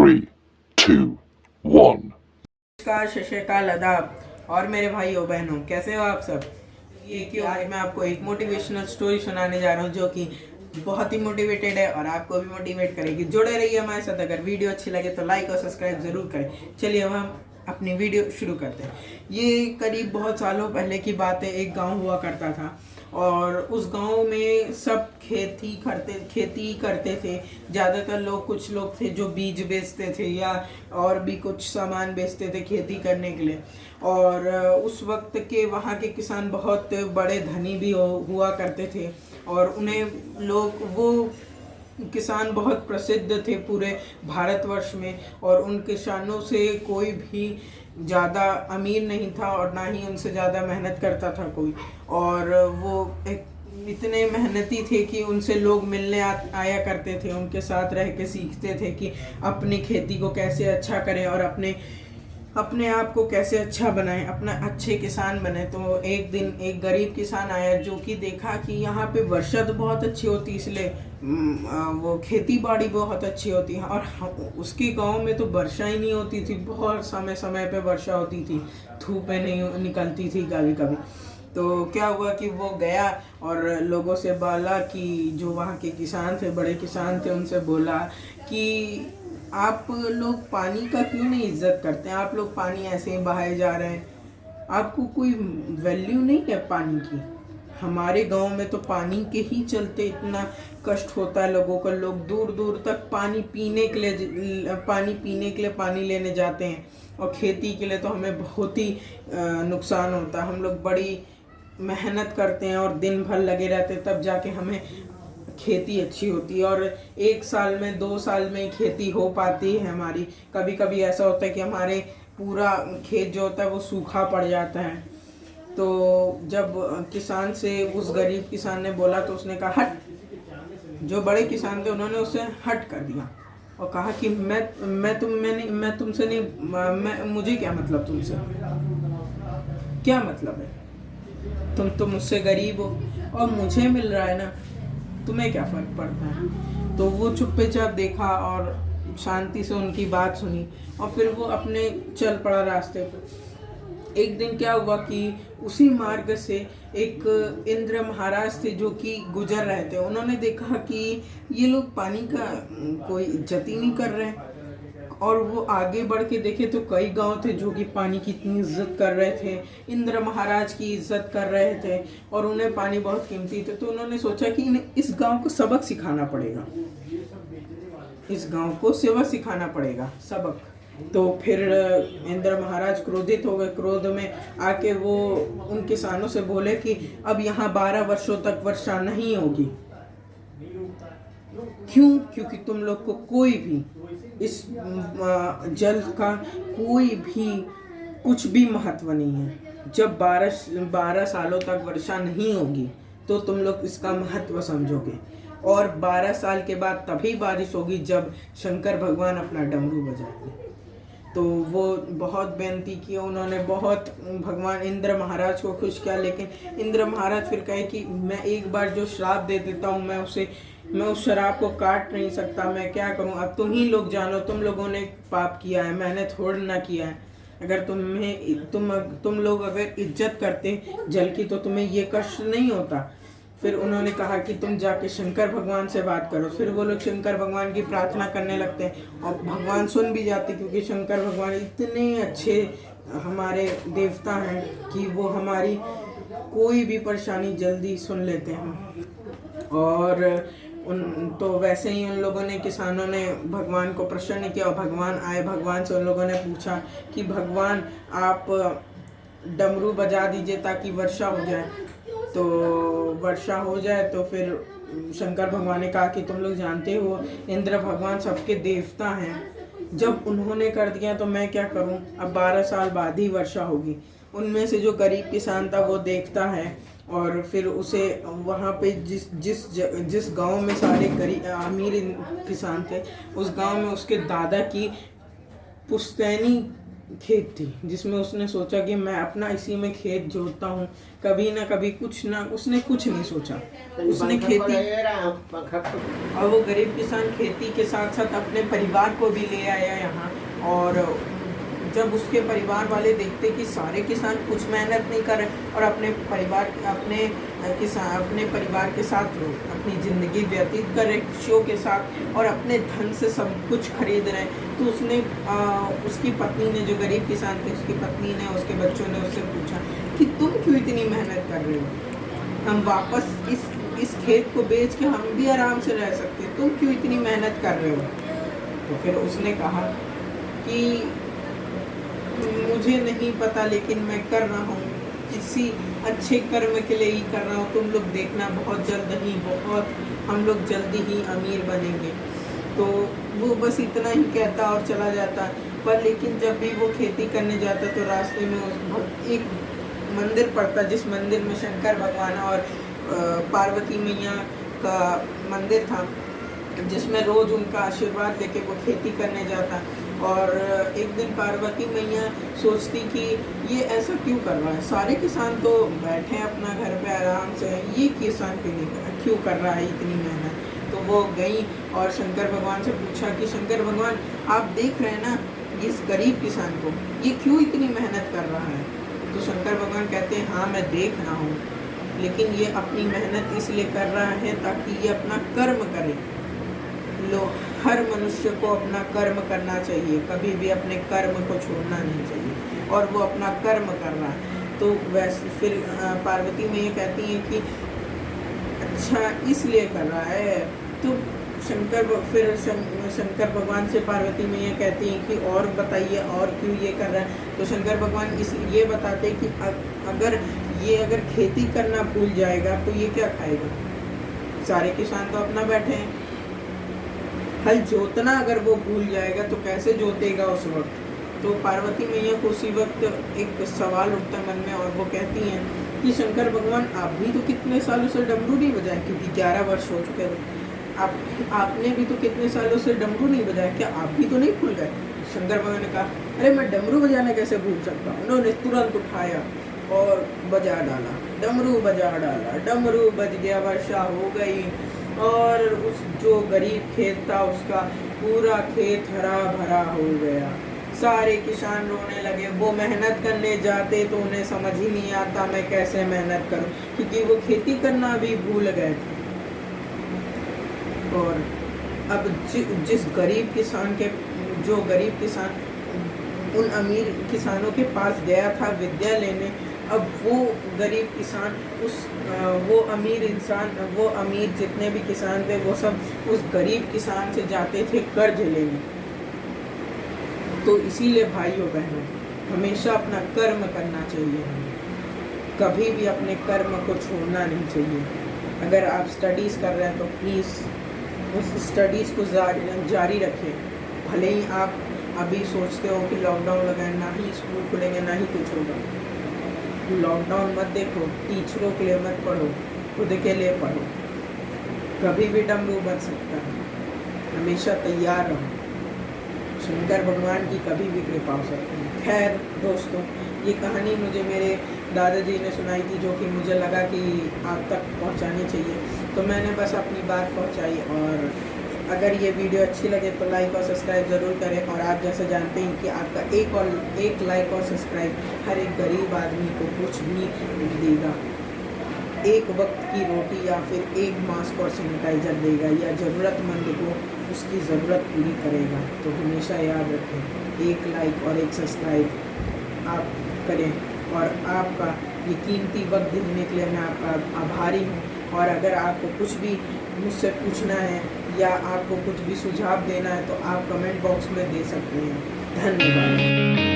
3, 2, 1. नमस्कार, सत श्री अकाल, आदाब और मेरे भाइयों बहनों, कैसे हो आप सब। ये कि आज मैं आपको एक मोटिवेशनल स्टोरी सुनाने जा रहा हूँ जो कि बहुत ही मोटिवेटेड है और आपको भी मोटिवेट करेगी। जुड़े रहिए हमारे साथ। अगर वीडियो अच्छी लगे तो लाइक और सब्सक्राइब ज़रूर करें। चलिए अब हम अपनी वीडियो शुरू करते हैं। ये करीब बहुत सालों पहले की बात है। एक गांव हुआ करता था और उस गांव में सब खेती करते थे। ज़्यादातर लोग, कुछ लोग थे जो बीज बेचते थे या और भी कुछ सामान बेचते थे खेती करने के लिए। और उस वक्त के वहाँ के किसान बहुत बड़े धनी भी हुआ करते थे और उन्हें लोग, वो किसान बहुत प्रसिद्ध थे पूरे भारतवर्ष में। और उन किसानों से कोई भी ज़्यादा अमीर नहीं था और ना ही उनसे ज़्यादा मेहनत करता था कोई। और वो इतने मेहनती थे कि उनसे लोग मिलने आया करते थे, उनके साथ रह के सीखते थे कि अपनी खेती को कैसे अच्छा करें और अपने आप को कैसे अच्छा बनाएं, अपना अच्छे किसान बने। तो एक दिन एक गरीब किसान आया जो कि देखा कि यहाँ पे वर्षा तो बहुत अच्छी होती, इसलिए वो खेती बाड़ी बहुत अच्छी होती है। और उसके गांव में तो वर्षा ही नहीं होती थी, बहुत समय समय पे वर्षा होती थी, धूपें नहीं निकलती थी कभी कभी। तो क्या हुआ कि वो गया और लोगों से बोला कि जो वहाँ के किसान थे, बड़े किसान थे, उनसे बोला कि आप लोग पानी का क्यों नहीं इज्जत करते हैं। आप लोग पानी ऐसे ही बहाए जा रहे हैं, आपको कोई वैल्यू नहीं है पानी की। हमारे गांव में तो पानी के ही चलते इतना कष्ट होता है लोगों को। लोग दूर दूर तक पानी पीने के लिए पानी लेने जाते हैं और खेती के लिए तो हमें बहुत ही नुकसान होता है। हम लोग बड़ी मेहनत करते हैं और दिन भर लगे रहते हैं, तब जाके हमें खेती अच्छी होती है। और एक साल में, 2 साल में खेती हो पाती है हमारी। कभी कभी ऐसा होता है कि हमारे पूरा खेत जो होता है वो सूखा पड़ जाता है। तो जब किसान से, उस गरीब किसान ने बोला तो उसने कहा हट। जो बड़े किसान थे उन्होंने उसे हट कर दिया और कहा कि मैं तुमसे नहीं, मुझे क्या मतलब तुमसे, क्या मतलब है। तुम तो मुझसे गरीब हो और मुझे मिल रहा है ना, तुम्हें क्या फर्क पड़ता है। तो वो चुपचाप देखा और शांति से उनकी बात सुनी और फिर वो अपने चल पड़ा रास्ते पर। एक दिन क्या हुआ कि उसी मार्ग से एक इंद्र महाराज थे जो कि गुजर रहे थे। उन्होंने देखा कि ये लोग पानी का कोई इज्जत ही नहीं कर रहे। और वो आगे बढ़ के देखे तो कई गांव थे जो कि पानी की इतनी इज्जत कर रहे थे, इंद्र महाराज की इज्जत कर रहे थे और उन्हें पानी बहुत कीमती थे। तो उन्होंने सोचा कि इन्हें इस गांव को सबक सिखाना पड़ेगा, इस गांव को सेवा सिखाना पड़ेगा, सबक। तो फिर इंद्र महाराज क्रोधित हो गए। क्रोध में आके वो उन किसानों से बोले कि अब यहाँ 12 वर्षों तक वर्षा नहीं होगी। क्यों? क्योंकि तुम लोग को कोई भी इस जल का कोई भी कुछ भी महत्व नहीं है। जब 12 सालों तक वर्षा नहीं होगी तो तुम लोग इसका महत्व समझोगे। और 12 साल के बाद तभी बारिश होगी जब शंकर भगवान अपना डमरू बजाएंगे। तो वो बहुत बेनती की उन्होंने, बहुत भगवान इंद्र महाराज को खुश किया। लेकिन इंद्र महाराज फिर कहे कि मैं एक बार जो श्राप दे देता हूँ, मैं उस शराब को काट नहीं सकता, मैं क्या करूँ। अब तुम ही लोग जानो, तुम लोगों ने पाप किया है, मैंने थोड़ा ना किया है। अगर तुम लोग अगर इज्जत करते जल की तो तुम्हें ये कष्ट नहीं होता। फिर उन्होंने कहा कि तुम जाके शंकर भगवान से बात करो। फिर वो लोग शंकर भगवान की प्रार्थना करने लगते हैं और भगवान सुन भी जाते, क्योंकि शंकर भगवान इतने अच्छे हमारे देवता हैं कि वो हमारी कोई भी परेशानी जल्दी सुन लेते हैं। और तो वैसे ही उन लोगों ने, किसानों ने भगवान को प्रसन्न किया और भगवान आए। भगवान से उन लोगों ने पूछा कि भगवान आप डमरू बजा दीजिए ताकि वर्षा हो जाए। तो वर्षा हो जाए तो फिर शंकर भगवान ने कहा कि तुम लोग जानते हो इंद्र भगवान सबके देवता हैं, जब उन्होंने कर दिया तो मैं क्या करूं। अब 12 साल बाद ही वर्षा होगी। उनमें से जो गरीब किसान था वो देखता है और फिर उसे वहाँ पे जिस गांव में सारे गरीब अमीर किसान थे, उस गांव में उसके दादा की पुश्तैनी खेत थी, जिसमें उसने सोचा कि मैं अपना इसी में खेत जोतता हूँ, कभी ना कभी कुछ ना, उसने कुछ नहीं सोचा, उसने खेती। और वो गरीब किसान खेती के साथ साथ अपने परिवार को भी ले आया यहाँ। और जब उसके परिवार वाले देखते कि सारे किसान कुछ मेहनत नहीं कर रहे और अपने परिवार के साथ अपनी ज़िंदगी व्यतीत कर रहे खुशियों के साथ और अपने धन से सब कुछ खरीद रहे हैं, तो उसने उसकी पत्नी ने, जो गरीब किसान थे, उसकी पत्नी ने, उसके बच्चों ने उससे पूछा कि तुम क्यों इतनी मेहनत कर रहे हो, हम वापस इस खेत को बेच के हम भी आराम से रह सकते, तुम क्यों इतनी मेहनत कर रहे हो। तो फिर उसने कहा कि मुझे नहीं पता, लेकिन मैं कर रहा हूँ, किसी अच्छे कर्म के लिए ही कर रहा हूँ, तुम लोग देखना बहुत हम लोग जल्दी ही अमीर बनेंगे। तो वो बस इतना ही कहता और चला जाता। पर लेकिन जब भी वो खेती करने जाता तो रास्ते में एक मंदिर पड़ता, जिस मंदिर में शंकर भगवान और पार्वती मैया का मंदिर था, जिसमें रोज़ उनका आशीर्वाद लेके वो खेती करने जाता। और एक दिन पार्वती मैया सोचती कि ये ऐसा क्यों कर रहा है, सारे किसान तो बैठे हैं अपना घर पे आराम से, ये किसान क्यों कर रहा है इतनी मेहनत। तो वो गई और शंकर भगवान से पूछा कि शंकर भगवान, आप देख रहे हैं ना इस गरीब किसान को, ये क्यों इतनी मेहनत कर रहा है। तो शंकर भगवान कहते हैं, हाँ मैं देख रहा हूँ, लेकिन ये अपनी मेहनत इसलिए कर रहा है ताकि ये अपना कर्म करे। हर मनुष्य को अपना कर्म करना चाहिए, कभी भी अपने कर्म को छोड़ना नहीं चाहिए, और वो अपना कर्म कर रहा है। तो वैसे फिर पार्वती मैया कहती हैं कि अच्छा इसलिए कर रहा है। तो शंकर भगवान से पार्वती मैया कहती हैं कि और बताइए, और क्यों ये कर रहा है। तो शंकर भगवान ये बताते कि अगर खेती करना भूल जाएगा तो ये क्या खाएगा, सारे किसान तो अपना बैठे हैं। हल जोतना अगर वो भूल जाएगा तो कैसे जोतेगा उस वक्त। तो पार्वती मैया को उसी वक्त एक सवाल उठता मन में, और वो कहती हैं कि शंकर भगवान, आप भी तो कितने सालों से डमरू नहीं बजाए, क्योंकि 11 वर्ष हो चुके थे, आपने भी तो कितने सालों से डमरू नहीं बजाया, क्या आप भी तो नहीं भूल गए। शंकर भगवान ने कहा, अरे मैं डमरू बजाना कैसे भूल सकता हूँ। उन्होंने तुरंत उठाया और बजा डाला, डमरू बजा डाला, डमरू बज गया, वर्षा हो गई, और उस जो गरीब खेत था उसका पूरा खेत हरा भरा हो गया। सारे किसान रोने लगे, वो मेहनत करने जाते तो उन्हें समझ ही नहीं आता मैं कैसे मेहनत करूं, क्योंकि वो खेती करना भी भूल गए थे। और अब जिस गरीब किसान उन अमीर किसानों के पास गया था विद्या लेने, अब वो गरीब किसान वो अमीर जितने भी किसान थे वो सब उस गरीब किसान से जाते थे कर्ज लेने। तो इसीलिए भाइयों बहनों, हमेशा अपना कर्म करना चाहिए, हमें कभी भी अपने कर्म को छोड़ना नहीं चाहिए। अगर आप स्टडीज़ कर रहे हैं तो प्लीज़ उस स्टडीज़ को जारी रखें। भले ही आप अभी सोचते हो कि लॉकडाउन लगा है, ना ही स्कूल खुलेंगे ना ही कुछ होगा, लॉकडाउन मत देखो, टीचरों के लिए मत पढ़ो, खुद के लिए पढ़ो, कभी भी डमरू बन सकता है, हमेशा तैयार रहो, शंकर भगवान की कभी भी कृपा हो सकती है। खैर दोस्तों, ये कहानी मुझे मेरे दादाजी ने सुनाई थी, जो कि मुझे लगा कि आप तक पहुंचानी चाहिए, तो मैंने बस अपनी बात पहुंचाई। और अगर ये वीडियो अच्छी लगे तो लाइक और सब्सक्राइब ज़रूर करें। और आप जैसे जानते हैं कि आपका एक लाइक और सब्सक्राइब हर एक गरीब आदमी को कुछ भी देगा, एक वक्त की रोटी या फिर एक मास्क और सैनिटाइज़र देगा, या ज़रूरतमंद को उसकी ज़रूरत पूरी करेगा। तो हमेशा याद रखें, एक लाइक और एक सब्सक्राइब आप करें। और आपका ये कीमती वक्त देने के लिए मैं आपका आभारी हूँ। और अगर आपको कुछ भी मुझसे पूछना है या आपको कुछ भी सुझाव देना है तो आप कमेंट बॉक्स में दे सकते हैं। धन्यवाद।